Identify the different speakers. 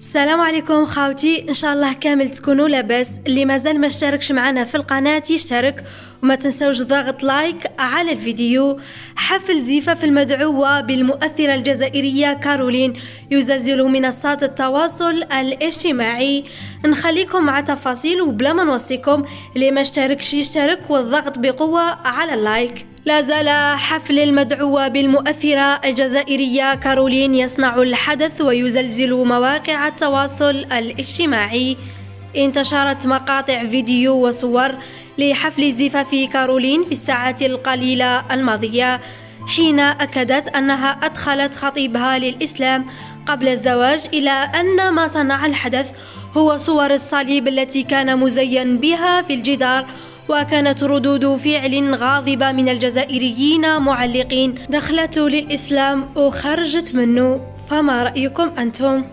Speaker 1: السلام عليكم خاوتي، ان شاء الله كامل تكونوا لاباس. اللي مازال ما اشتركش معنا في القناه يشترك، وما تنسوش ضغط لايك على الفيديو. حفل زفاف المدعوه بالمؤثره الجزائريه كارولين يزلزل منصات التواصل الاجتماعي. نخليكم مع تفاصيل وبلا ما نوصيكم اللي ما اشتركش يشترك والضغط بقوه على اللايك. لا زال حفل المدعوة بالمؤثرة الجزائرية كارولين يصنع الحدث ويزلزل مواقع التواصل الاجتماعي. انتشرت مقاطع فيديو وصور لحفل زفاف كارولين في الساعات القليلة الماضية، حين أكدت أنها أدخلت خطيبها للإسلام قبل الزواج، إلى أن ما صنع الحدث هو صور الصليب التي كان مزين بها في الجدار. وكانت ردود فعل غاضبة من الجزائريين معلقين: دخلت للإسلام وخرجت منه. فما رأيكم أنتم؟